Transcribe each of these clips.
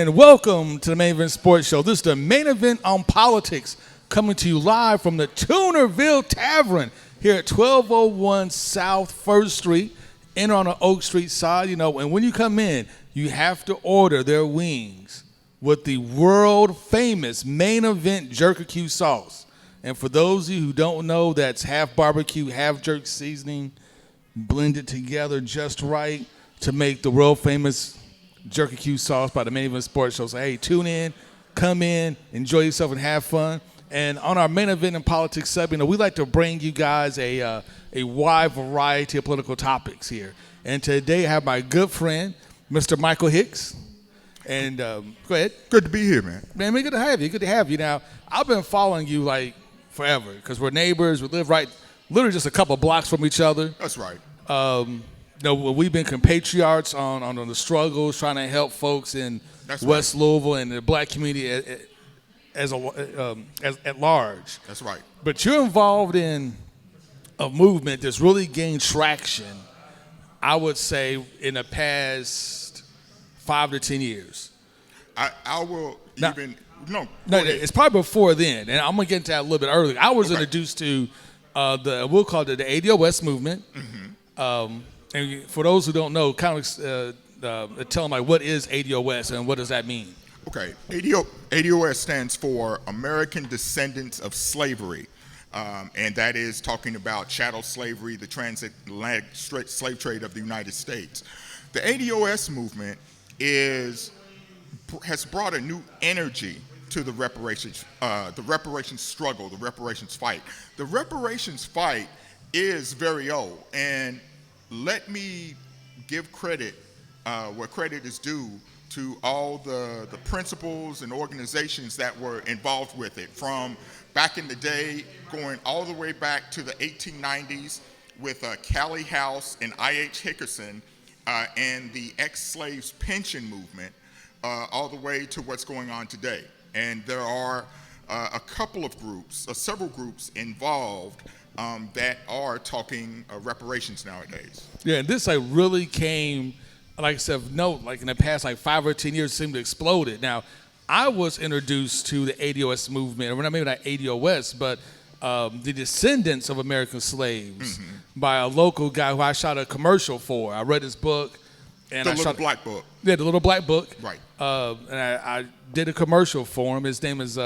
And welcome to the Main Event Sports Show. This is the main event on politics, coming to you live from the Tunerville Tavern here at 1201 South 1st Street, in on the Oak Street side. And when you come in, you have to order their wings with the world-famous Main Event jerk sauce. And for those of you who don't know, that's half barbecue, half jerk seasoning, blended together just right to make the world-famous jerk sauce by the Main Event Sports Show. So, hey, tune in, come in, enjoy yourself, and have fun. And on our Main Event in Politics segment, we like to bring you guys a wide variety of political topics here. And today I have my good friend, Mr. Michael Hicks. And go ahead. Good to be here, man. Man, good to have you. Good to have you. Now, I've been following you like forever because we're neighbors. We live literally just a couple blocks from each other. That's right. We've been compatriots on the struggles, trying to help folks in West Louisville and the black community at large. That's right. But you're involved in a movement that's really gained traction, I would say, in the past 5 to 10 years. I will now, even no, it's probably before then, and I'm gonna get into that a little bit earlier. I was introduced to we'll call it the ADOS movement. Mm-hmm. And for those who don't know, kind of tell them what is ADOS and what does that mean? Okay, ADOS stands for American Descendants of Slavery, and that is talking about chattel slavery, the transatlantic slave trade of the United States. The ADOS movement has brought a new energy to the reparations struggle, the reparations fight. The reparations fight is very old, and let me give credit where credit is due to all the principles and organizations that were involved with it, from back in the day, going all the way back to the 1890s with Callie House and I.H. Hickerson and the ex-slaves pension movement, all the way to what's going on today. And there are several groups involved that are talking reparations nowadays. Yeah, and this really came, like I said, in the past 5 or 10 years, it seemed to exploded. Now, I was introduced to the ADOS movement, or maybe not ADOS, but the descendants of American slaves, mm-hmm. by a local guy who I shot a commercial for. I read his book. And the Little Black Book. Yeah, the Little Black Book. Right. And I did a commercial for him. His name is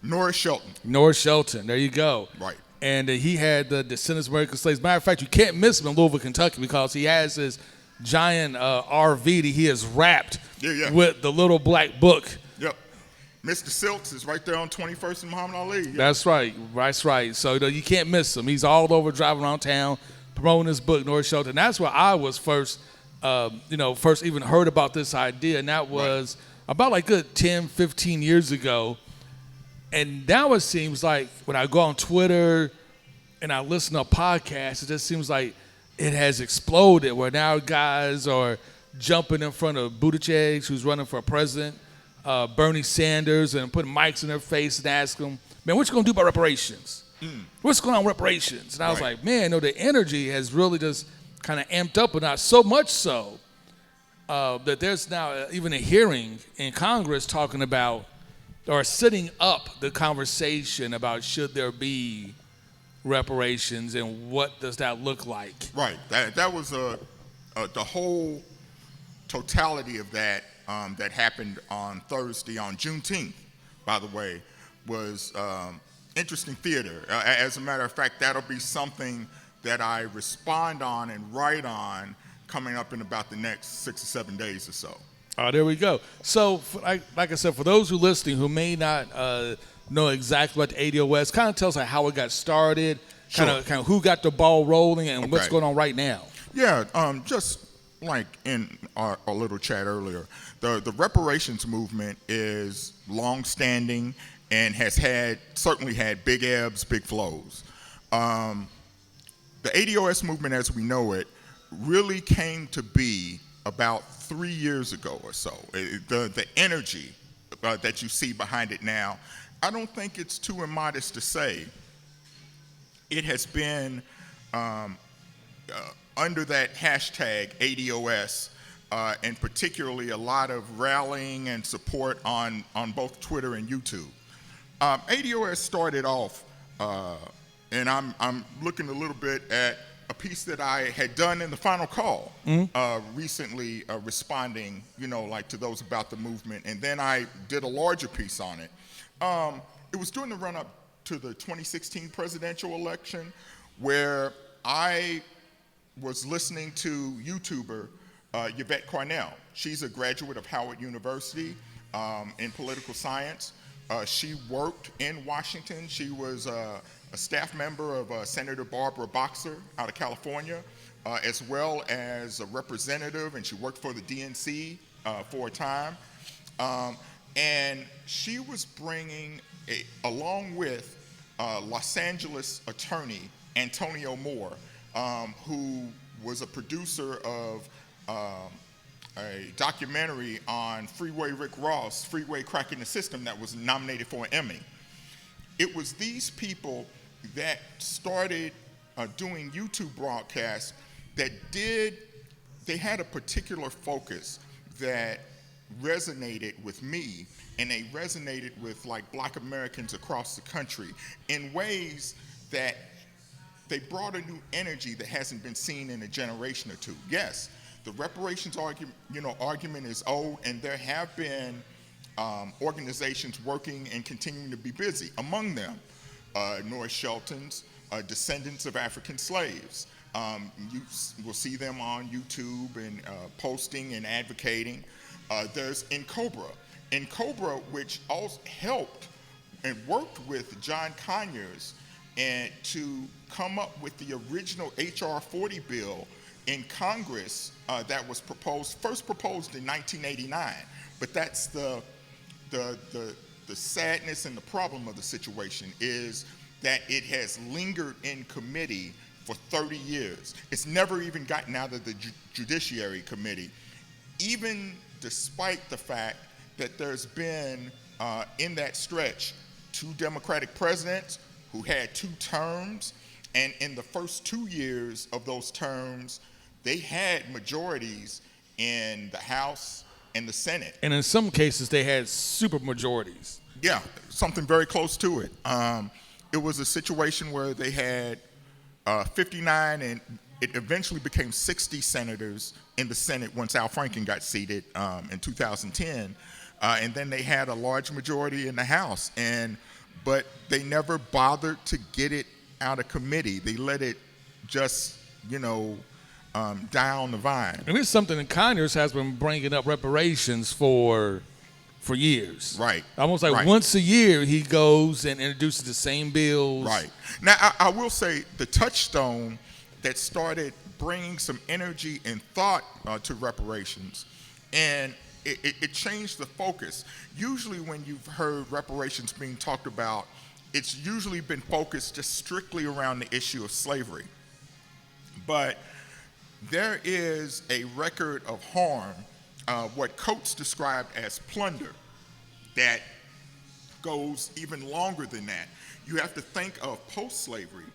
Norris Shelton. Norris Shelton. There you go. Right. And he had the descendants of American slaves. Matter of fact, you can't miss him in Louisville, Kentucky, because he has this giant RV that he has wrapped with the Little Black Book. Yep. Mr. Silks is right there on 21st and Muhammad Ali. Yep. That's right. That's right. So you can't miss him. He's all over driving around town promoting his book, Norris Shelton. And that's where I was first even heard about this idea, and that was about a good 10, 15 years ago. And now it seems like when I go on Twitter and I listen to podcasts, it just seems like it has exploded, where now guys are jumping in front of Buttigieg, who's running for president, Bernie Sanders, and putting mics in their face and asking them, man, what you going to do about reparations? What's going on with reparations? And I was like, man, the energy has really just kind of amped up, but not so much so that there's now even a hearing in Congress talking about or setting up the conversation about should there be reparations and what does that look like. Right. That was the whole totality of that that happened on Thursday, on Juneteenth, by the way, was interesting theater. As a matter of fact, that'll be something that I respond on and write on coming up in about the next 6 or 7 days or so. Oh, there we go. So, like I said, for those who are listening who may not know exactly what the ADOS, kind of tell us how it got started, kind of who got the ball rolling, and what's going on right now. Yeah, just like in our little chat earlier, the reparations movement is long-standing and has certainly had big ebbs, big flows. The ADOS movement, as we know it, really came to be about 3 years ago or so. The energy that you see behind it now, I don't think it's too immodest to say it has been under that hashtag ADOS and particularly a lot of rallying and support on both Twitter and YouTube. ADOS started off, and I'm looking a little bit at a piece that I had done in the Final Call recently, responding, like to those about the movement, and then I did a larger piece on it. It was during the run-up to the 2016 presidential election, where I was listening to YouTuber Yvette Cornell. She's a graduate of Howard University in political science. She worked in Washington. She was a staff member of Senator Barbara Boxer out of California, as well as a representative, and she worked for the DNC for a time. And she was bringing, along with Los Angeles attorney Antonio Moore, who was a producer of a documentary on Freeway Rick Ross, Freeway Cracking the System, that was nominated for an Emmy. It was these people that started doing YouTube broadcasts that they had a particular focus that resonated with me, and they resonated with like Black Americans across the country in ways that they brought a new energy that hasn't been seen in a generation or two. Yes, the reparations argument is old, and there have been organizations working and continuing to be busy. Among them, Norris Shelton's descendants of African slaves. You will see them on YouTube and posting and advocating. There's Cobra, which also helped and worked with John Conyers and to come up with the original H.R. 40 bill in Congress that was first proposed in 1989. But that's the sadness and the problem of the situation is that it has lingered in committee for 30 years. It's never even gotten out of the Judiciary Committee, even despite the fact that there's been, in that stretch, 2 Democratic presidents who had 2 terms, and in the first 2 years of those terms, they had majorities in the House and the Senate. And in some cases, they had super majorities. Yeah, something very close to it. It was a situation where they had 59, and it eventually became 60 senators in the Senate once Al Franken got seated in 2010. And then they had a large majority in the House, but they never bothered to get it out of committee. They let it just, die on the vine. And it's something that Conyers has been bringing up reparations for years. Right. Almost like right. Once a year he goes and introduces the same bills. Right. Now, I will say the touchstone that started bringing some energy and thought to reparations, and it changed the focus. Usually when you've heard reparations being talked about, it's usually been focused just strictly around the issue of slavery. But there is a record of harm, what Coates described as plunder, that goes even longer than that. You have to think of post-slavery,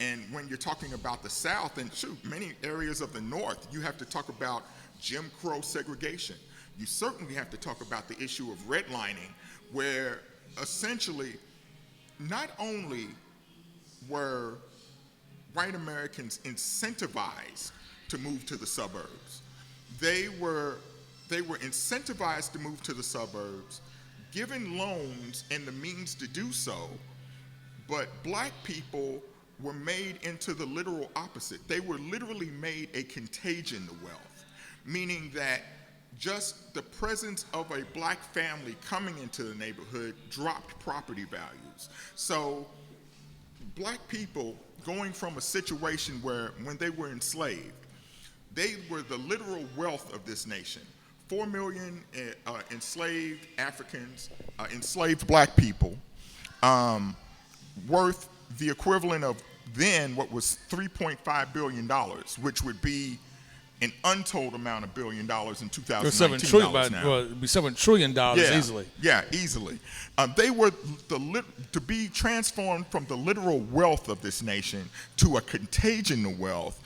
and when you're talking about the South, and many areas of the North, you have to talk about Jim Crow segregation. You certainly have to talk about the issue of redlining, where essentially not only were white Americans incentivized to move to the suburbs, they were incentivized to move to the suburbs, given loans and the means to do so, but Black people were made into the literal opposite. They were literally made a contagion to wealth, meaning that just the presence of a Black family coming into the neighborhood dropped property values. So Black people going from a situation where when they were enslaved, they were the literal wealth of this nation. 4 million enslaved Africans, enslaved Black people, worth the equivalent of then what was $3.5 billion, which would be an untold amount of $1 billion in 2019 dollars now. Well, it'd be $7 trillion easily. Yeah, easily. They were to be transformed from the literal wealth of this nation to a contagion of wealth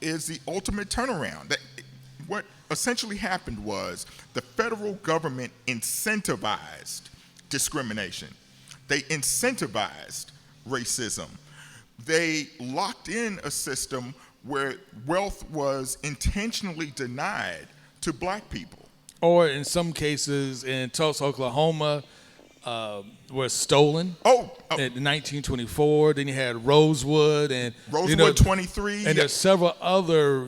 is the ultimate turnaround. essentially happened was the federal government incentivized discrimination. They incentivized racism. They locked in a system where wealth was intentionally denied to black people. Or in some cases in Tulsa, Oklahoma, were stolen. In 1924. Then you had Rosewood and Rosewood 23, and there's several other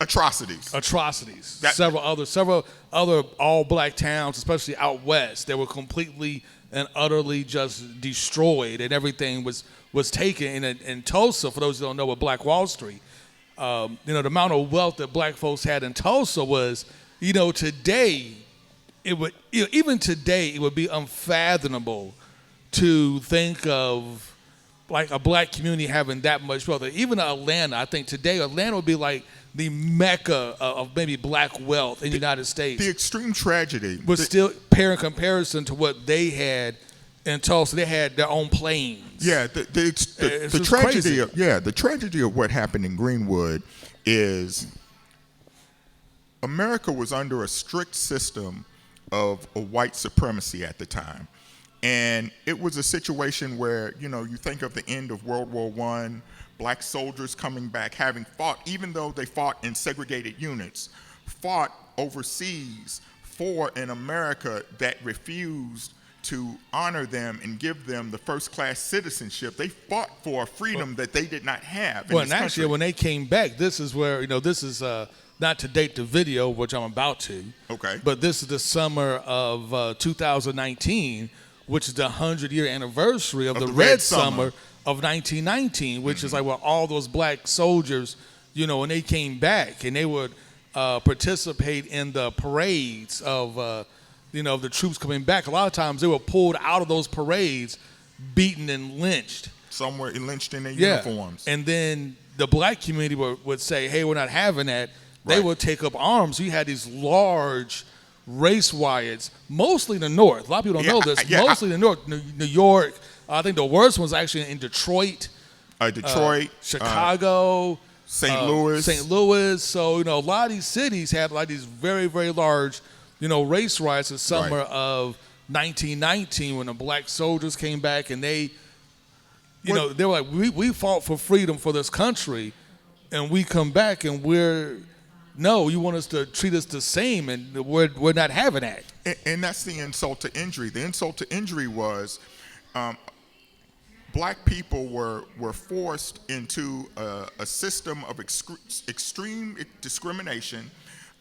atrocities. Several other all black towns, especially out west, that were completely and utterly just destroyed, and everything was taken. In Tulsa, for those who don't know, with Black Wall Street, the amount of wealth that black folks had in Tulsa was, today. Even today, it would be unfathomable to think of like a black community having that much wealth. Even Atlanta, I think today Atlanta would be like the mecca of maybe black wealth in the United States. The extreme tragedy was still in comparison to what they had in Tulsa. They had their own planes. Yeah, the tragedy. The tragedy of what happened in Greenwood is America was under a strict system of a white supremacy at the time. And it was a situation where, you think of the end of World War I, black soldiers coming back, having fought, even though they fought in segregated units, fought overseas for an America that refused to honor them and give them the first-class citizenship. They fought for a freedom that they did not have in this country. When they came back, this is where, this is... not to date the video, which I'm about to. Okay. But this is the summer of 2019, which is the 100-year anniversary of the Red Summer of 1919, which is like where all those black soldiers, when they came back and they would participate in the parades of, the troops coming back. A lot of times they were pulled out of those parades, beaten and lynched. Some were lynched in their uniforms. And then the black community would say, hey, we're not having that. They would take up arms. You had these large race riots, mostly in the North. A lot of people don't know this. Mostly in the North. New York. I think the worst one's actually in Detroit. Chicago. St. Louis. St. Louis. So, a lot of these cities had like these very, very large, race riots in summer of 1919 when the black soldiers came back and they were like, we fought for freedom for this country, and we come back and no, you want us to treat us the same, and we're not having that. And that's the insult to injury. The insult to injury was black people were forced into a system of extreme discrimination,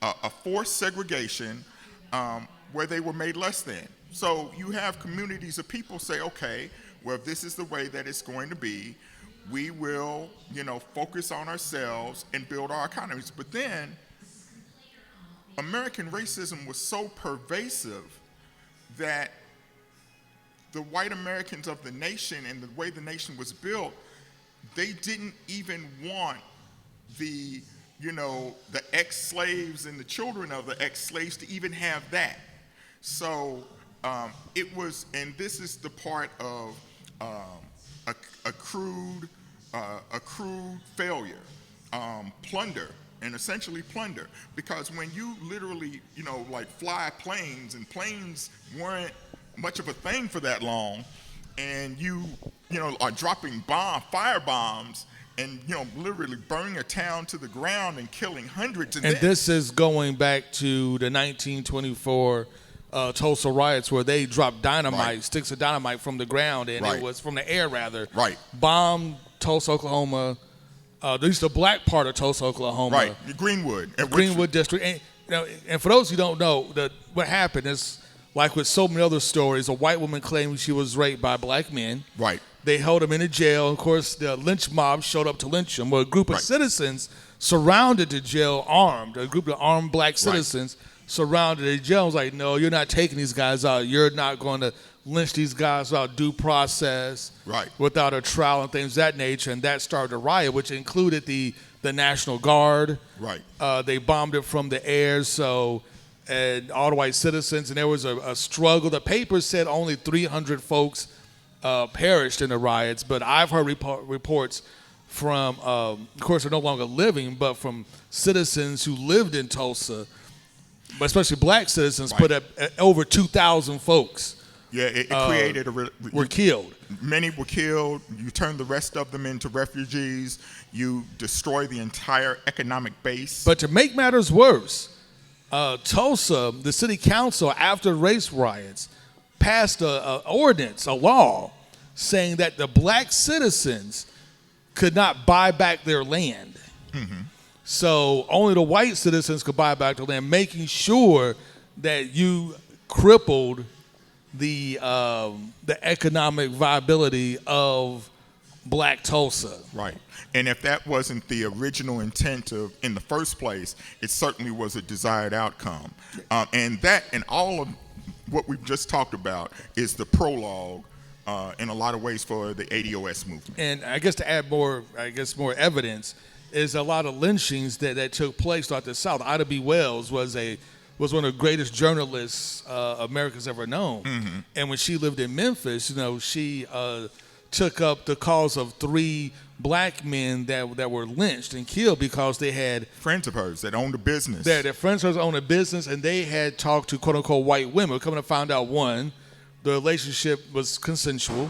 a forced segregation, where they were made less than. So you have communities of people say, okay, well, if this is the way that it's going to be, we will, focus on ourselves and build our economies. But then American racism was so pervasive that the white Americans of the nation and the way the nation was built, they didn't even want the ex-slaves and the children of the ex-slaves to even have that. So it was, and this is the part of accrued failure, plunder, and essentially plunder. Because when you literally, fly planes, and planes weren't much of a thing for that long, and you are dropping fire bombs, and literally burning a town to the ground and killing hundreds. And this is going back to the 1924 Tulsa riots, where they dropped dynamite, sticks of dynamite from the ground, and it was from the air rather. Bombed Tulsa, Oklahoma. At least the black part of Tulsa, Oklahoma. The Greenwood. The Greenwood district. And for those who don't know, what happened is, like with so many other stories, a white woman claimed she was raped by black men. They held him in a jail. Of course, the lynch mob showed up to lynch him. Well, a group of citizens surrounded the jail armed. A group of armed black citizens surrounded the jail. Was like, no, you're not taking these guys out. You're not going to lynch these guys without due process, without a trial and things of that nature. And that started a riot, which included the National Guard. They bombed it from the air. So, and all the white citizens, and there was a struggle. The paper said only 300 folks perished in the riots, but I've heard reports from, of course, they're no longer living, but from citizens who lived in Tulsa, but especially black citizens, put up over 2,000 folks. Yeah, it created were killed. Many were killed. You turn the rest of them into refugees. You destroy the entire economic base. But to make matters worse, Tulsa, the city council, after race riots, passed a ordinance, a law, saying that the black citizens could not buy back their land. Mm-hmm. So only the white citizens could buy back their land, making sure that you crippled the economic viability of black Tulsa. Right. And if that wasn't the original intent in the first place, it certainly was a desired outcome. And all of what we've just talked about is the prologue in a lot of ways for the ADOS movement. And I guess to add more evidence is a lot of lynchings that took place throughout the South. Ida B. Wells was one of the greatest journalists America's ever known. Mm-hmm. And when she lived in Memphis, she took up the cause of 3 black men that were lynched and killed because they had friends of hers that owned a business. Their friends of hers owned a business, and they had talked to quote unquote white women. We're coming to find out, 1, the relationship was consensual,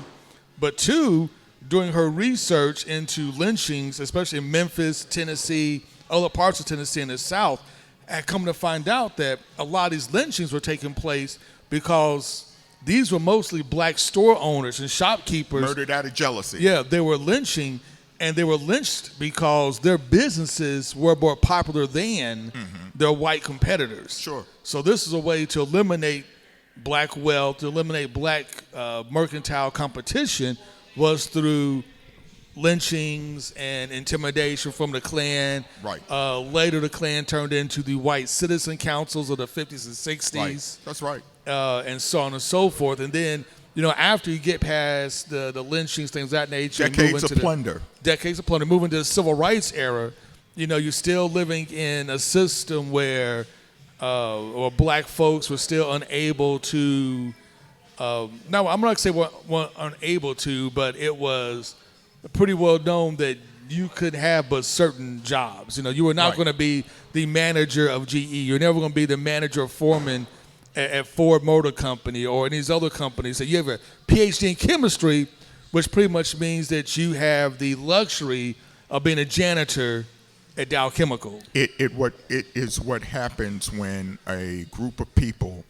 but 2, during her research into lynchings, especially in Memphis, Tennessee, other parts of Tennessee and the South, had come to find out that a lot of these lynchings were taking place because these were mostly black store owners and shopkeepers. Murdered out of jealousy. Yeah, they were lynching, and they were lynched because their businesses were more popular than their white competitors. Sure. So this is a way to eliminate black wealth, to eliminate black mercantile competition, was through lynchings and intimidation from the Klan. Right. Later, the Klan turned into the white citizen councils of the 50s and 60s. Right. That's right. And so on and so forth. And then, after you get past the lynchings, things of that nature, decades of plunder, moving to the civil rights era, you're still living in a system where black folks were still unable to. Now, I'm not going to say we're unable to, but it was pretty well known that you could have but certain jobs. You were not going to be the manager of GE. You're never going to be the manager or foreman at Ford Motor Company or in these other companies. So you have a PhD in chemistry, which pretty much means that you have the luxury of being a janitor at Dow Chemical. It is what happens when a group of people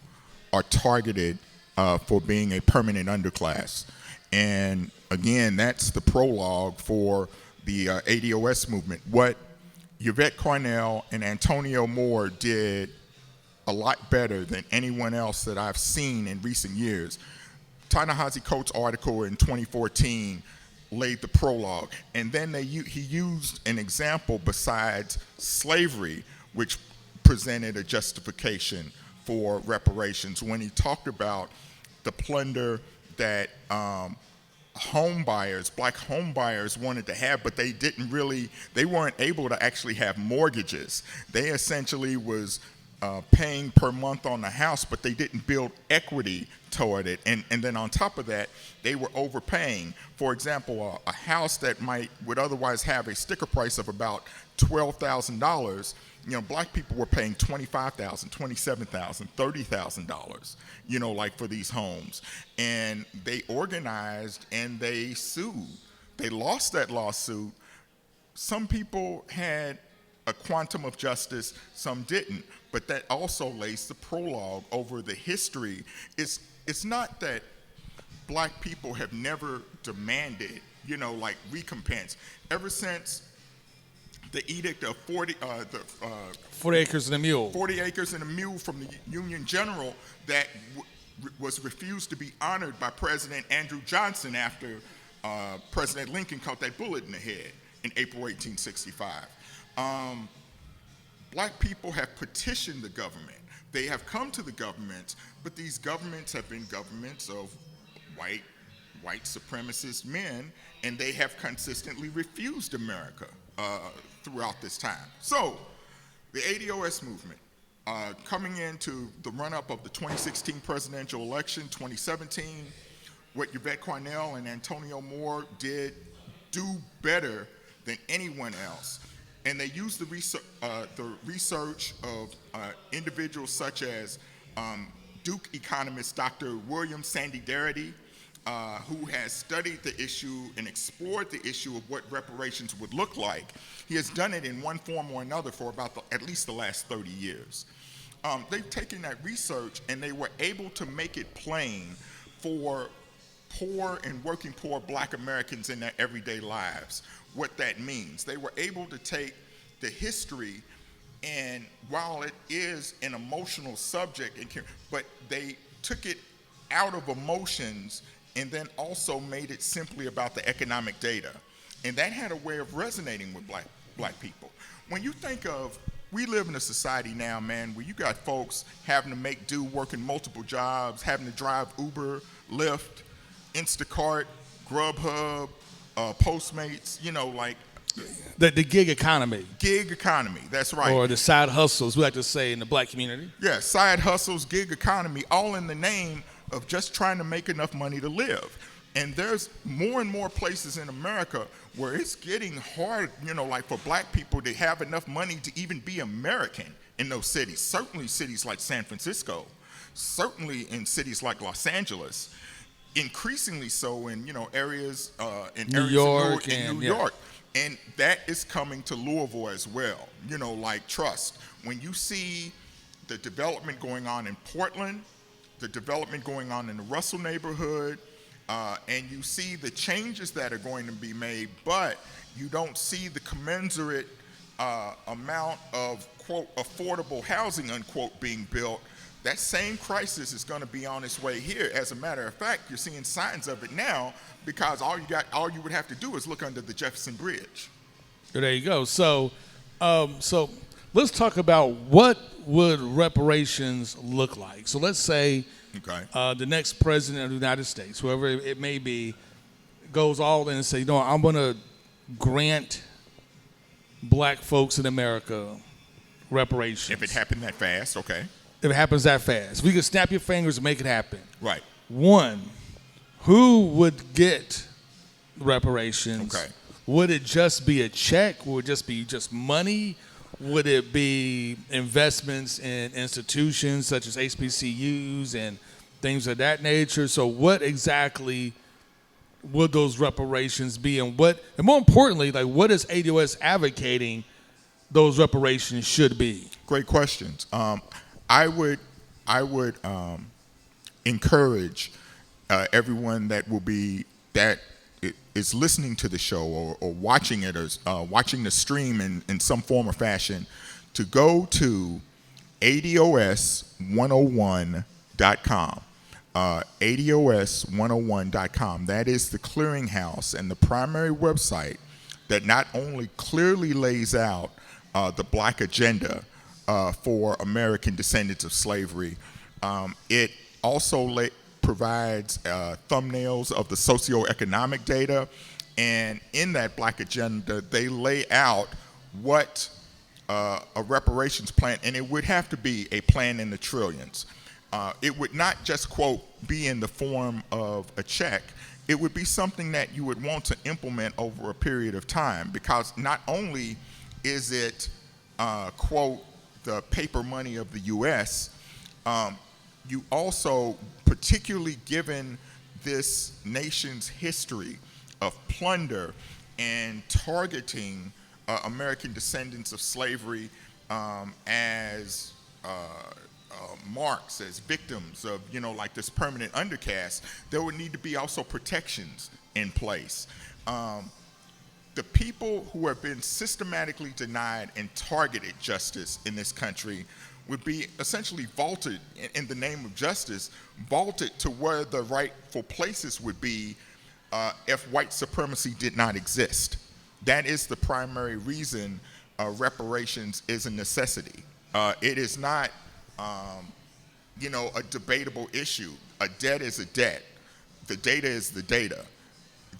are targeted for being a permanent underclass. And again, that's the prologue for the ADOS movement. What Yvette Cornell and Antonio Moore did a lot better than anyone else that I've seen in recent years. Ta-Nehisi Coates' article in 2014 laid the prologue, and then he used an example besides slavery, which presented a justification for reparations, when he talked about the plunder that black home buyers wanted to have, but they weren't able to actually have mortgages. They essentially was paying per month on the house, but they didn't build equity toward it. And then on top of that, they were overpaying. For example, a house that would otherwise have a sticker price of about $12,000, black people were paying $25,000, $27,000, $30,000, for these homes. And they organized and they sued. They lost that lawsuit. Some people had a quantum of justice, some didn't. But that also lays the prologue over the history. It's not that black people have never demanded, recompense. Ever since the edict of 40 acres and a mule. 40 acres and a mule from the Union General that was refused to be honored by President Andrew Johnson after President Lincoln caught that bullet in the head in April 1865. Black people have petitioned the government. They have come to the governments, but these governments have been governments of white supremacist men, and they have consistently refused America throughout this time. So, the ADOS movement, coming into the run-up of the 2016 presidential election, 2017, what Yvette Cornell and Antonio Moore did do better than anyone else. And they use the research of individuals such as Duke economist Dr. William Sandy Darity, who has studied the issue and explored the issue of what reparations would look like. He has done it in one form or another for about at least the last 30 years. They've taken that research and they were able to make it plain for poor and working poor Black Americans in their everyday lives what that means. They were able to take the history, and while it is an emotional subject, but they took it out of emotions and then also made it simply about the economic data. And that had a way of resonating with black people. When you think of, we live in a society now, man, where you got folks having to make do working multiple jobs, having to drive Uber, Lyft, Instacart, Grubhub, Postmates, you know, like. The gig economy. Gig economy, that's right. Or the side hustles, we like to say in the Black community. Yeah, side hustles, gig economy, all in the name of just trying to make enough money to live. And there's more and more places in America where it's getting hard, you know, like for Black people to have enough money to even be American in those cities. Certainly cities like San Francisco, certainly in cities like Los Angeles, increasingly so in, you know, areas in New York. And that is coming to Louisville as well. You know, like trust. When you see the development going on in Portland, the development going on in the Russell neighborhood, and you see the changes that are going to be made, but you don't see the commensurate amount of, quote, affordable housing, unquote, being built, that same crisis is going to be on its way here. As a matter of fact, you're seeing signs of it now because all you would have to do is look under the Jefferson Bridge. There you go. So let's talk about what would reparations look like. So let's say the next president of the United States, whoever it may be, goes all in and say, you know, I'm going to grant Black folks in America reparations. If it happened that fast, okay. If it happens that fast. We could snap your fingers and make it happen. Right. One, who would get reparations? Okay. Would it just be a check? Would it just be just money? Would it be investments in institutions such as HBCUs and things of that nature? So what exactly would those reparations be? And more importantly, like what is ADOS advocating those reparations should be? Great questions. I would encourage everyone that is listening to the show or watching it or watching the stream in some form or fashion to go to ADOS101.com. ADOS101.com. That is the clearinghouse and the primary website that not only clearly lays out the Black agenda for American descendants of slavery, it also provides thumbnails of the socioeconomic data, and in that Black agenda, they lay out what a reparations plan, and it would have to be a plan in the trillions. It would not just, quote, be in the form of a check. It would be something that you would want to implement over a period of time, because not only is it, quote, the paper money of the U.S., you also, particularly given this nation's history of plunder and targeting American descendants of slavery as marks, as victims of, you know, like this permanent undercast, there would need to be also protections in place. The people who have been systematically denied and targeted justice in this country would be essentially vaulted, in the name of justice, vaulted to where the rightful places would be if white supremacy did not exist. That is the primary reason reparations is a necessity. It is not, you know, a debatable issue. A debt is a debt. The data is the data.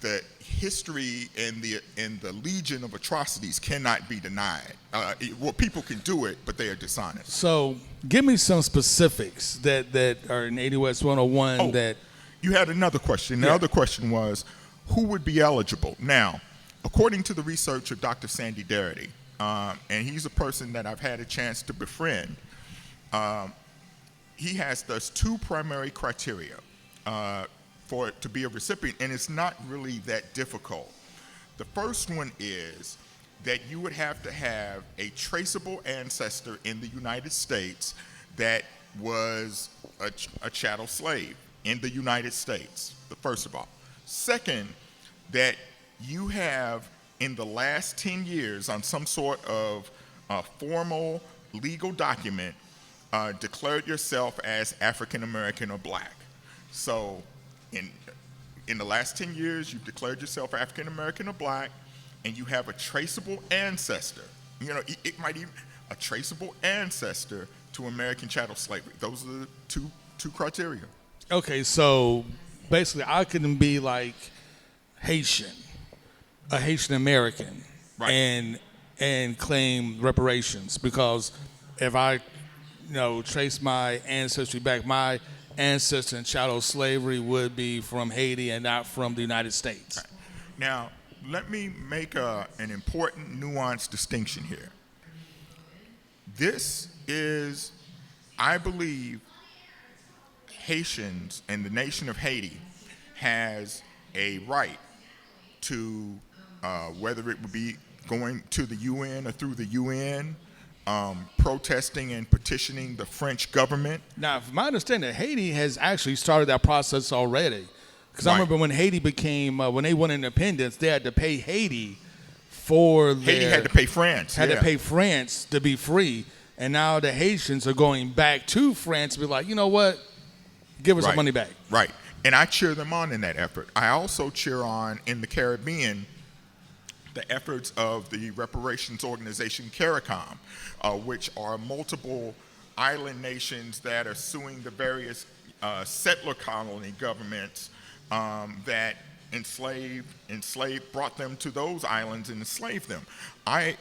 The history and the legion of atrocities cannot be denied. Well, people can do it, but they are dishonest. So give me some specifics that are in ADOS 101 that... You had another question. The other question was, who would be eligible? Now, according to the research of Dr. Sandy Darity, and he's a person that I've had a chance to befriend, he has those two primary criteria for it to be a recipient, and it's not really that difficult. The first one is that you would have to have a traceable ancestor in the United States that was a chattel slave in the United States, first of all. Second, that you have, in the last 10 years, on some sort of formal legal document, declared yourself as African American or black. So in the last 10 years, you've declared yourself African American or black, and you have a traceable ancestor. You know, it might even a traceable ancestor to American chattel slavery. Those are the two criteria. Okay, so basically, I couldn't be like Haitian, a Haitian American, right, and claim reparations, because if I, trace my ancestry back, my ancestor in chattel slavery would be from Haiti and not from the United States. Right. Now, let me make an important nuanced distinction here. This is, I believe, Haitians and the nation of Haiti has a right to, whether it would be going to the UN or through the UN, protesting and petitioning the French government. Now, from my understanding, Haiti has actually started that process already. Because I remember when Haiti became, when they won independence, they had to pay Haiti for their... Haiti had to pay France. Had to pay France to be free. And now the Haitians are going back to France to be like, you know what? Give us our money back. Right. And I cheer them on in that effort. I also cheer on, in the Caribbean, the efforts of the reparations organization CARICOM, which are multiple island nations that are suing the various settler colony governments that brought them to those islands and enslaved them. I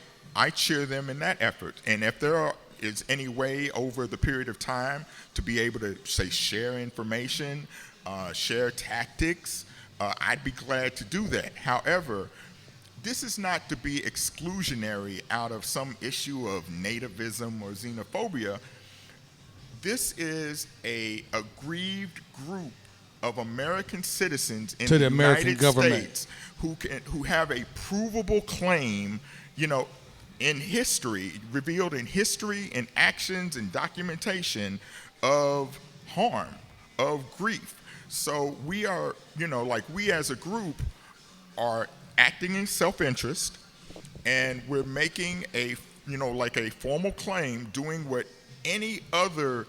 cheer them in that effort. And if there is any way over the period of time to be able to, say, share information, share tactics, I'd be glad to do that. However, this is not to be exclusionary out of some issue of nativism or xenophobia. This is a aggrieved group of American citizens in the United States who have a provable claim, in history, revealed in history and actions and documentation of harm, of grief. So we are, we as a group are acting in self-interest, and we're making a formal claim, doing what any other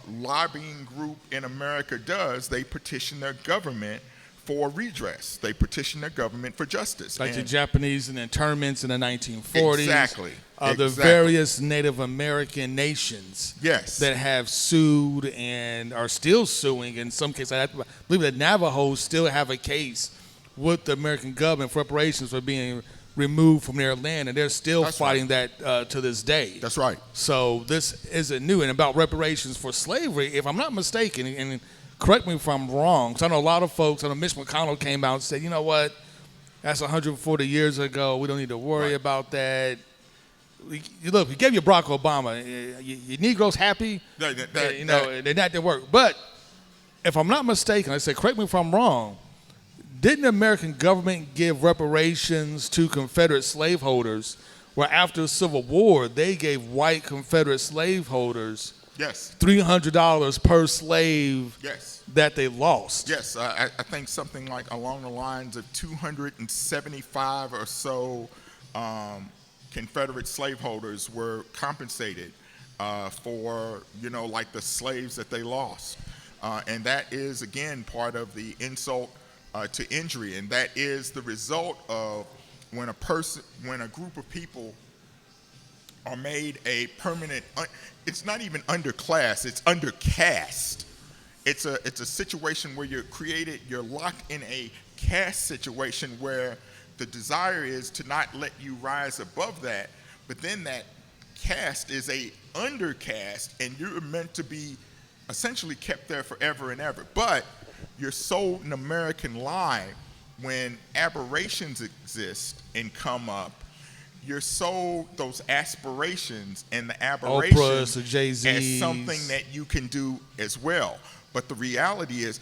lobbying group in America does. They petition their government for redress. They petition their government for justice. Like the Japanese and internments in the 1940s. Exactly. The various Native American nations that have sued and are still suing. In some cases, I believe that Navajos still have a case with the American government for reparations for being removed from their land, and they're still fighting that to this day. That's right. So this isn't new. And about reparations for slavery, if I'm not mistaken, and correct me if I'm wrong, because I know a lot of folks, I know Mitch McConnell came out and said, you know what, that's 140 years ago. We don't need to worry about that. Look, we gave you Barack Obama. Your Negroes happy? They're not their work. But if I'm not mistaken, I say, correct me if I'm wrong, didn't the American government give reparations to Confederate slaveholders, where after the Civil War, they gave white Confederate slaveholders $300 per slave that they lost? Yes, I think something like along the lines of 275 or so Confederate slaveholders were compensated for, the slaves that they lost. And that is, again, part of the insult to injury, and that is the result of when a group of people are made a permanent, it's not even underclass, it's undercast. It's a situation where you're locked in a caste situation where the desire is to not let you rise above that, but then that caste is a undercast, and you're meant to be essentially kept there forever and ever. But you're sold an American lie when aberrations exist and come up, you're sold those aspirations and the aberrations Oprah's, the as Jay-Z's. something that you can do as well. But the reality is,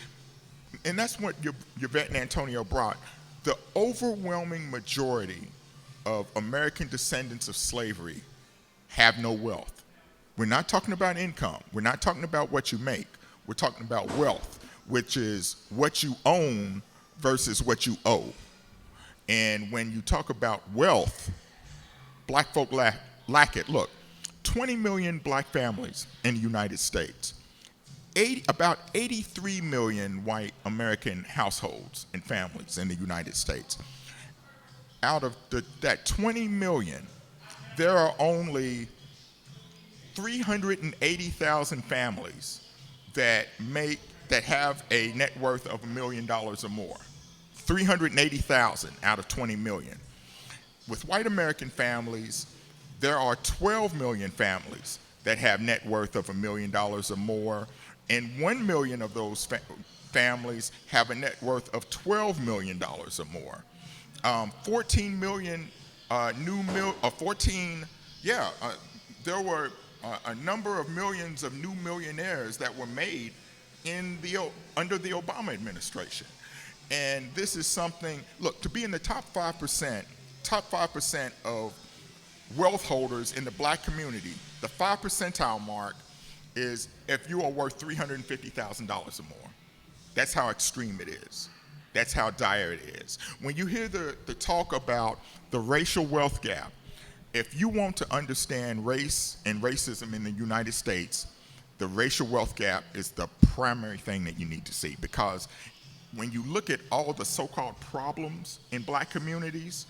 and that's what Yvette and Antonio brought, the overwhelming majority of American descendants of slavery have no wealth. We're not talking about income. We're not talking about what you make. We're talking about wealth, which is what you own versus what you owe. And when you talk about wealth, black folk lack it. Look, 20 million black families in the United States, about 83 million white American households and families in the United States. Out of that 20 million, there are only 380,000 families that have a net worth of $1 million or more. 380,000 out of 20 million. With white American families, there are 12 million families that have net worth of $1 million or more, and 1 million of those families have a net worth of $12 million or more. 14 million there were a number of millions of new millionaires that were made under the Obama administration. And this is something, look, to be in the top 5% of wealth holders in the black community, the 5 percentile mark is if you are worth $350,000 or more. That's how extreme it is. That's how dire it is. When you hear the talk about the racial wealth gap, if you want to understand race and racism in the United States, the racial wealth gap is the primary thing that you need to see, because when you look at all the so-called problems in black communities,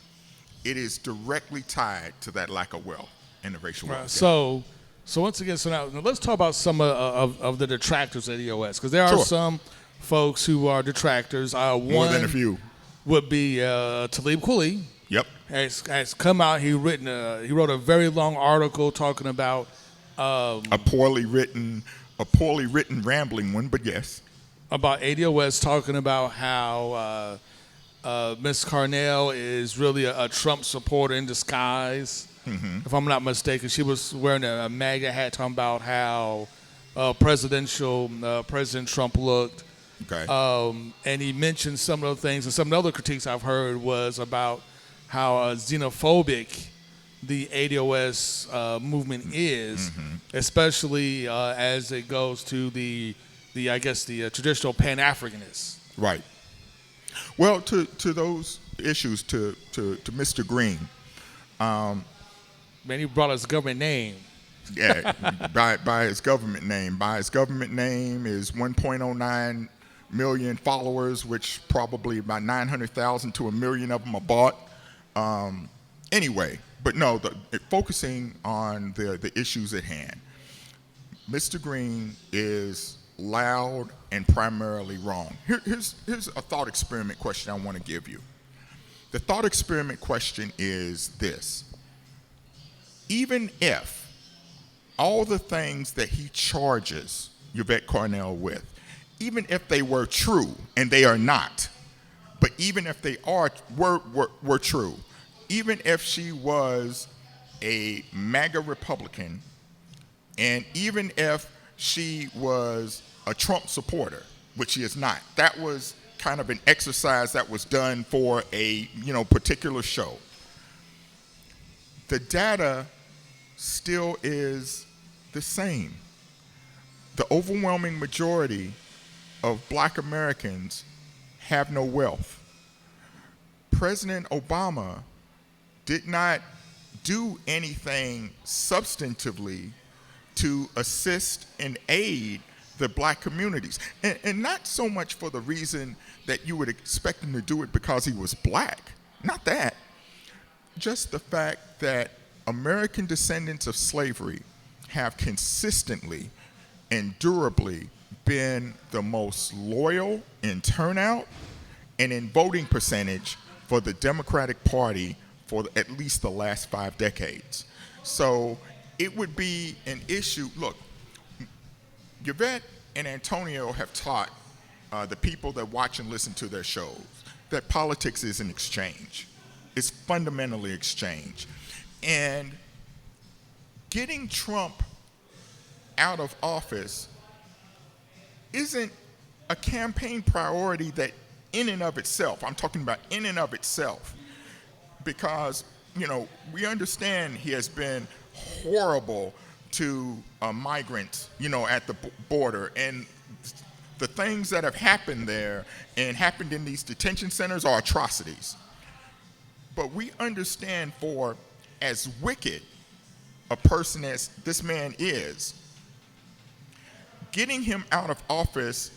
it is directly tied to that lack of wealth and the racial wealth gap. So once again, now let's talk about some of the detractors at ADOS, because there are some folks who are detractors. More than a few. Would be Talib Kweli. Yep. Has come out. He wrote a very long article talking about a poorly written rambling one, but yes. About ADOS, talking about how Ms. Carnell is really a Trump supporter in disguise. Mm-hmm. If I'm not mistaken, she was wearing a MAGA hat, talking about how President Trump looked. Okay. And he mentioned some of the things, and some of the other critiques I've heard was about how xenophobic the ADOS movement is, especially as it goes to the traditional Pan-Africanists. Right. Well, to those issues, to Mr. Green. Man, he brought his government name. Yeah, by his government name. By his government name is 1.09 million followers, which probably about 900,000 to 1 million of them are bought. Anyway, but no, focusing on the issues at hand. Mr. Green is loud and primarily wrong. Here's a thought experiment question I want to give you. The thought experiment question is this. Even if all the things that he charges Yvette Carnell with, even if they were true, and they are not, but even if they were true, even if she was a MAGA Republican, and even if she was a Trump supporter, which she is not, that was kind of an exercise that was done for a particular show. The data still is the same. The overwhelming majority of black Americans have no wealth. President Obama did not do anything substantively to assist and aid the black communities. And not so much for the reason that you would expect him to do it because he was black. Not that. Just the fact that American descendants of slavery have consistently and durably been the most loyal in turnout and in voting percentage for the Democratic Party for at least the last 5 decades. So it would be an issue. Look, Yvette and Antonio have taught the people that watch and listen to their shows, that politics is an exchange. It's fundamentally exchange. And getting Trump out of office isn't a campaign priority that in and of itself, I'm talking about in and of itself, because, we understand he has been horrible to migrants, at the border, and the things that have happened there and happened in these detention centers are atrocities. But we understand, for as wicked a person as this man is, getting him out of office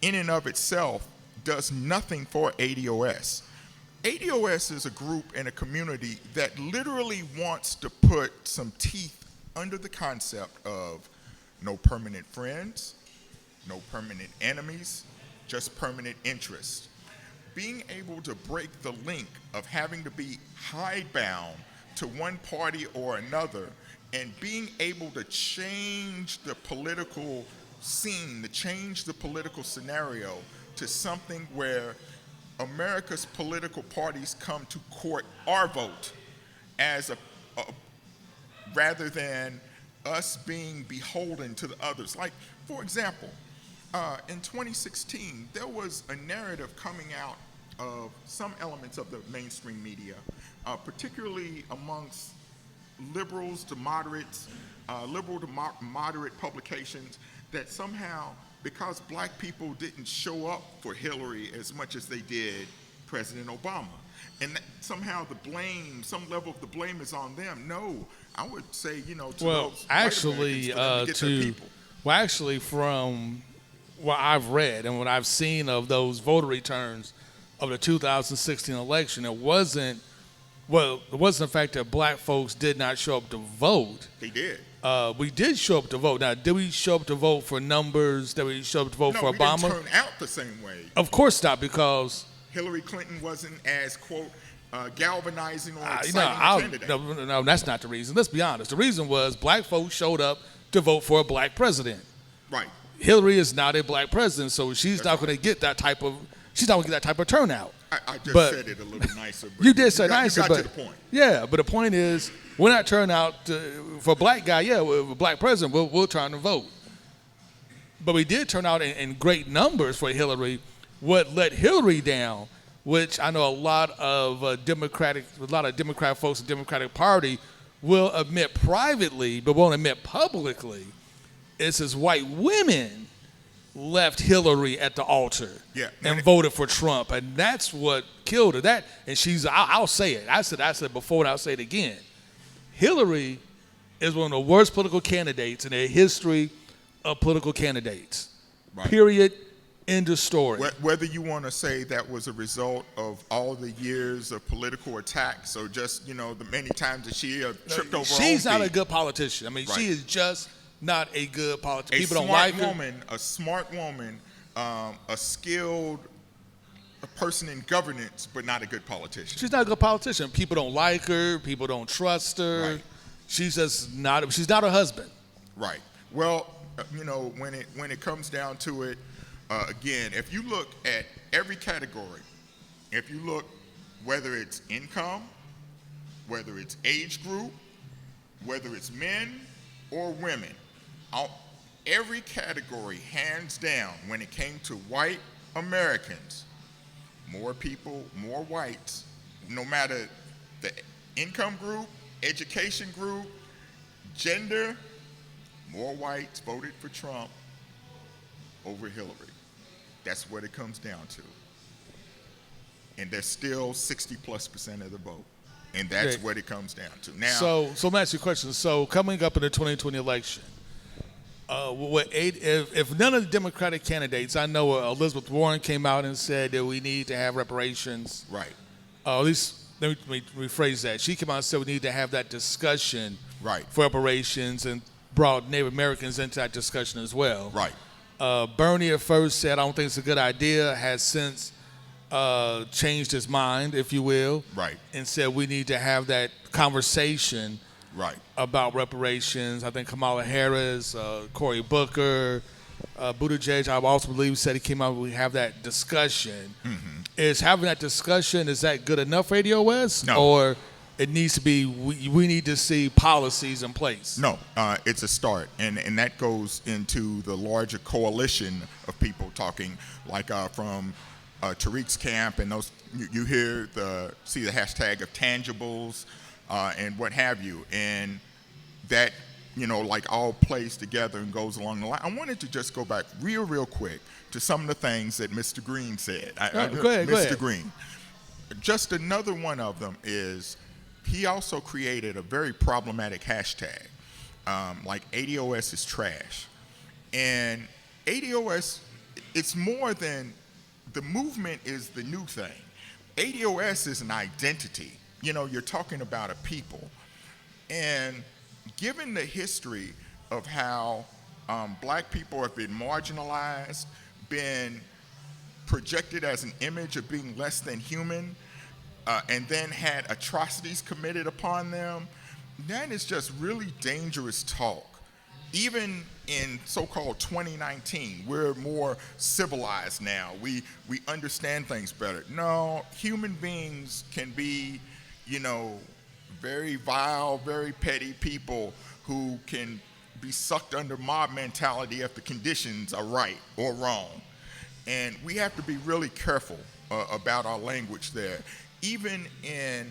in and of itself does nothing for ADOS. ADOS is a group and a community that literally wants to put some teeth under the concept of no permanent friends, no permanent enemies, just permanent interests. Being able to break the link of having to be hidebound to one party or another, and being able to change the political scene, to change the political scenario to something where America's political parties come to court our vote as rather than us being beholden to the others. Like, for example, in 2016, there was a narrative coming out of some elements of the mainstream media, particularly amongst liberals to moderates, moderate publications, that somehow, because black people didn't show up for Hillary as much as they did President Obama, and that somehow the blame, some level of the blame is on them. No, I would say, to those actually, white Americans, for them to get their people. Well, actually, from what I've read and what I've seen of those voter returns of the 2016 election, it wasn't the fact that black folks did not show up to vote. They did. We did show up to vote. Now, did we show up to vote for numbers? Did we show up to vote for Obama? No, we didn't turn out the same way. Of course not, because Hillary Clinton wasn't as, quote, galvanizing or exciting a candidate. No, that's not the reason. Let's be honest. The reason was black folks showed up to vote for a black president. Right. Hillary is not a black president, so she's not going to get that type of turnout. I just said it a little nicer. But you did say nicer, you got but to the point. Yeah, but the point is, we're not turning out for a black guy. Yeah, with a black president, we'll turn to vote. But we did turn out in great numbers for Hillary. What let Hillary down, which I know a lot of Democratic folks in the Democratic Party will admit privately, but won't admit publicly, is his white women left Hillary at the altar and voted for Trump, and that's what killed her. And I'll say it. I said before, and I'll say it again. Hillary is one of the worst political candidates in the history of political candidates. Right. Period. End of story. Whether you want to say that was a result of all the years of political attacks, or just the many times that she tripped over. She's not a good politician. I mean, she is just not a good politician. People don't like her. A smart woman, a skilled person in governance, but not a good politician. She's not a good politician. People don't like her. People don't trust her. Right. She's just not. She's not her husband. Right. Well, when it comes down to it, again, if you look at every category, if you look whether it's income, whether it's age group, whether it's men or women, every category, hands down, when it came to white Americans, more people, more whites, no matter the income group, education group, gender, more whites voted for Trump over Hillary. That's what it comes down to. And there's still 60+% of the vote. And that's what it comes down to. Now, so let me ask you a question. So coming up in the 2020 election, if none of the Democratic candidates, I know Elizabeth Warren came out and said that we need to have reparations. Right. At least, let me rephrase that. She came out and said we need to have that discussion for reparations, and brought Native Americans into that discussion as well. Right. Bernie at first said, I don't think it's a good idea, has since changed his mind, if you will. Right. And said we need to have that conversation about reparations. I think Kamala Harris, Cory Booker, Buttigieg, I also believe, said he came out. We have that discussion. Is having that discussion, is that good enough for ADOS, No. or it needs to be? We need to see policies in place. No, it's a start, and that goes into the larger coalition of people talking, like from Tariq's camp, and those you see the hashtag of tangibles and what have you, and that like all plays together and goes along the line. I wanted to just go back real quick to some of the things that Mr. Green said. Go ahead. Mr. Green, just another one of them is he also created a very problematic hashtag, like ADOS is trash. And ADOS, it's more than, the movement is the new thing. ADOS is an identity. You're talking about a people. And given the history of how black people have been marginalized, been projected as an image of being less than human, and then had atrocities committed upon them, that is just really dangerous talk. Even in so-called 2019, we're more civilized now. We understand things better. No, human beings can be, very vile, very petty people who can be sucked under mob mentality if the conditions are right or wrong. And we have to be really careful about our language there. Even in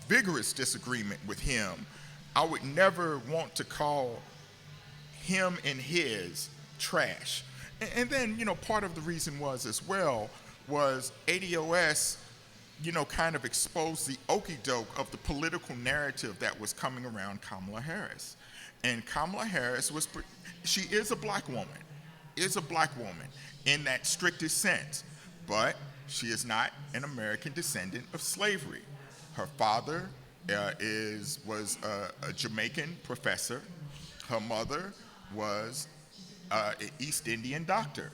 vigorous disagreement with him, I would never want to call him and his trash. And then, part of the reason was ADOS, kind of exposed the okey-doke of the political narrative that was coming around Kamala Harris. And Kamala Harris she is a black woman in that strictest sense, but she is not an American descendant of slavery. Her father was a Jamaican professor. Her mother was an East Indian doctor.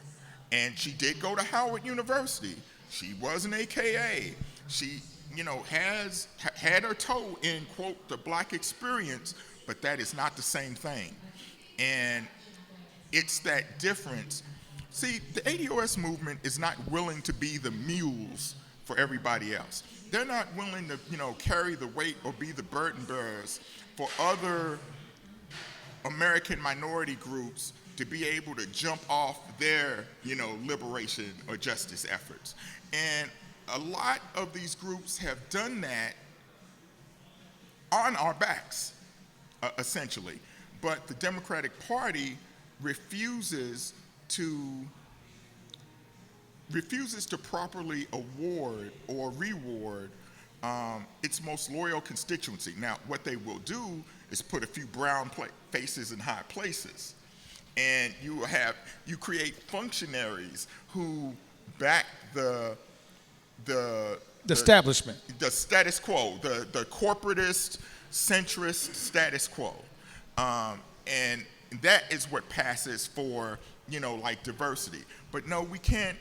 And she did go to Howard University. She was an AKA. She, has had her toe in, quote, the black experience, but that is not the same thing. And it's that difference. See, the ADOS movement is not willing to be the mules for everybody else. They're not willing to, carry the weight or be the burden bearers for other American minority groups to be able to jump off their, liberation or justice efforts. And a lot of these groups have done that on our backs, essentially. But the Democratic Party refuses to properly award or reward its most loyal constituency. Now, what they will do is put a few brown faces in high places. And you create functionaries who back the establishment, the status quo, the corporatist, centrist status quo. And that is what passes for, like diversity. But no, we can't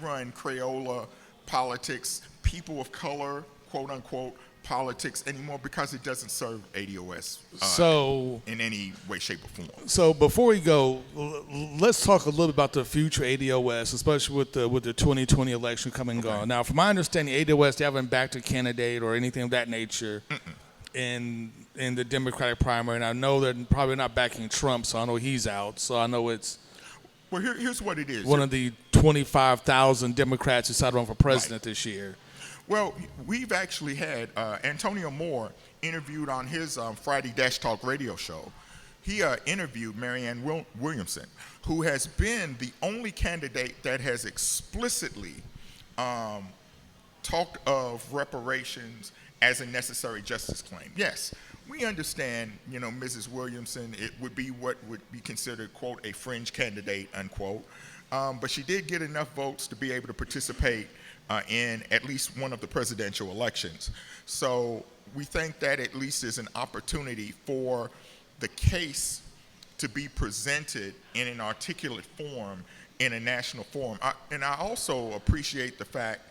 run Crayola politics, people of color, quote unquote, politics anymore, because it doesn't serve ADOS in any way, shape, or form. So before we go, let's talk a little bit about the future ADOS, especially with the 2020 election coming and gone. Now, from my understanding, ADOS, they haven't backed a candidate or anything of that nature in the Democratic primary, and I know they're probably not backing Trump, so I know he's out. So I know it's here's what it is. One of the 25,000 Democrats decided to run for president this year. Well, we've actually had Antonio Moore interviewed on his Friday Dash Talk radio show. He interviewed Marianne Williamson, who has been the only candidate that has explicitly talked of reparations as a necessary justice claim. Yes, we understand, Mrs. Williamson, it would be what would be considered, quote, a fringe candidate, unquote. But she did get enough votes to be able to participate in at least one of the presidential elections. So we think that at least is an opportunity for the case to be presented in an articulate form in a national forum. And I also appreciate the fact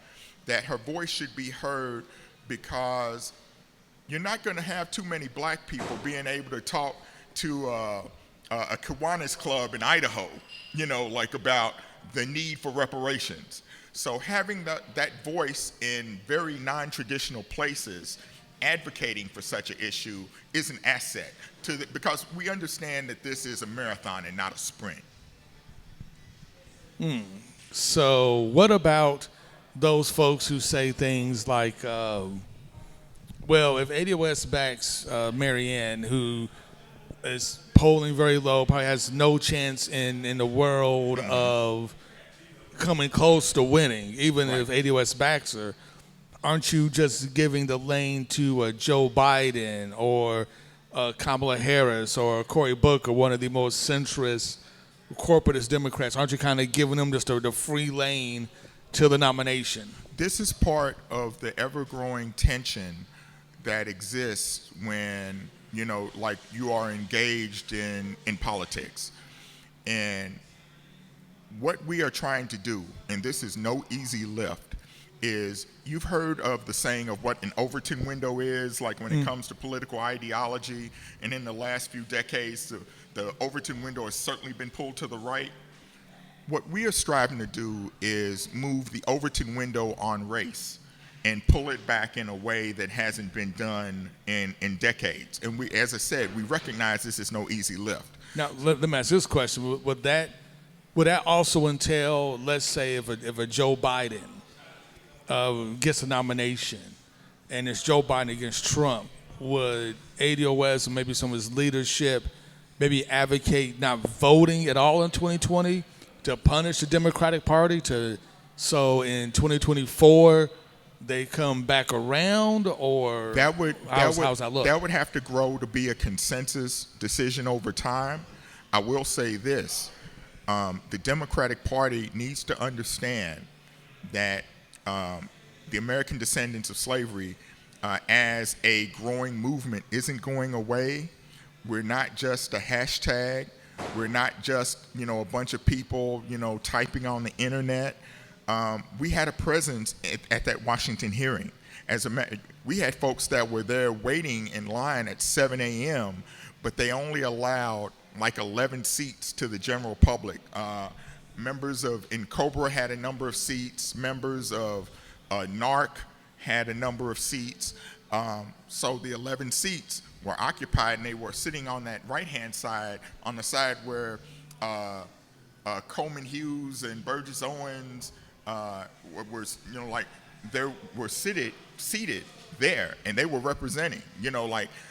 that her voice should be heard, because you're not going to have too many black people being able to talk to a Kiwanis club in Idaho, like about the need for reparations. So having that voice in very non-traditional places advocating for such an issue is an asset because we understand that this is a marathon and not a sprint. So what about those folks who say things like, well, if ADOS backs Marianne, who is polling very low, probably has no chance in the world of coming close to winning, even if ADOS backs her, aren't you just giving the lane to Joe Biden or Kamala Harris or Cory Booker, one of the most centrist, corporatist Democrats? Aren't you kind of giving them just the free lane to the nomination? This is part of the ever-growing tension that exists when, like you are engaged in politics. And what we are trying to do, and this is no easy lift, is you've heard of the saying of what an Overton window is, like when it comes to political ideology, and in the last few decades, the Overton window has certainly been pulled to the right. What we are striving to do is move the Overton window on race and pull it back in a way that hasn't been done in decades. And we, as I said, we recognize this is no easy lift. Now, let me ask this question. Would that also entail, let's say, if a Joe Biden gets a nomination and it's Joe Biden against Trump, would ADOS and maybe some of his leadership maybe advocate not voting at all in 2020 to punish the Democratic Party so in 2024 they come back around, or how's that look? That would have to grow to be a consensus decision over time. I will say this. The Democratic Party needs to understand that the American descendants of slavery as a growing movement isn't going away. We're not just a hashtag. We're not just, a bunch of people, typing on the internet. We had a presence at that Washington hearing. We had folks that were there waiting in line at 7 a.m., but they only allowed like 11 seats to the general public. Members of NCOBRA had a number of seats. Members of NARC had a number of seats. So the 11 seats were occupied, and they were sitting on that right-hand side, on the side where Coleman Hughes and Burgess Owens they were seated there, and they were representing,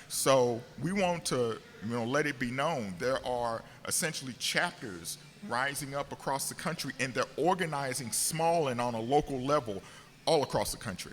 so we want to, let it be known there are essentially chapters rising up across the country, and they're organizing small and on a local level all across the country.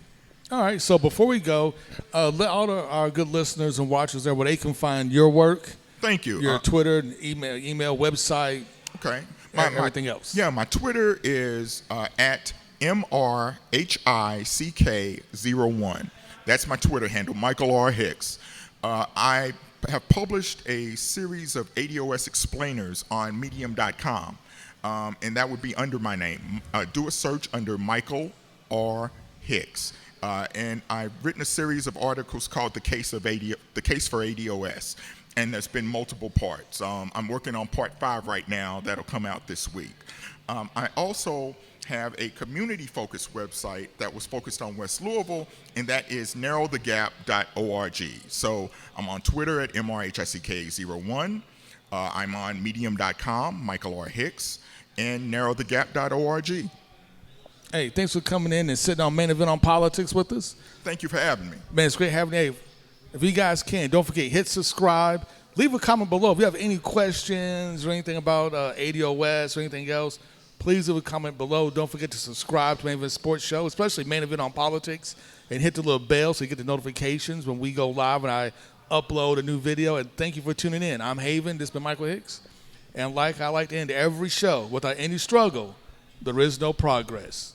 All right, so before we go, let all our good listeners and watchers there where they can find your work. Thank you. Your Twitter, email, website. Okay. Everything else. Yeah, my Twitter is at MRHICK01. That's my Twitter handle, Michael R. Hicks. I have published a series of ADOS explainers on medium.com, and that would be under my name. Do a search under Michael R. Hicks. And I've written a series of articles called The Case for ADOS, and there's been multiple parts. I'm working on part 5 right now that'll come out this week. I also have a community-focused website that was focused on West Louisville, and that is narrowthegap.org. So I'm on Twitter at MRHICK01. I'm on medium.com, Michael R. Hicks, and narrowthegap.org. Hey, thanks for coming in and sitting on Main Event on Politics with us. Thank you for having me. Man, it's great having you. Hey, if you guys can, don't forget, hit subscribe. Leave a comment below. If you have any questions or anything about ADOS or anything else, please leave a comment below. Don't forget to subscribe to Main Event Sports Show, especially Main Event on Politics, and hit the little bell so you get the notifications when we go live and I upload a new video. And thank you for tuning in. I'm Haven. This has been Michael Hicks. And like I like to end every show, without any struggle, there is no progress.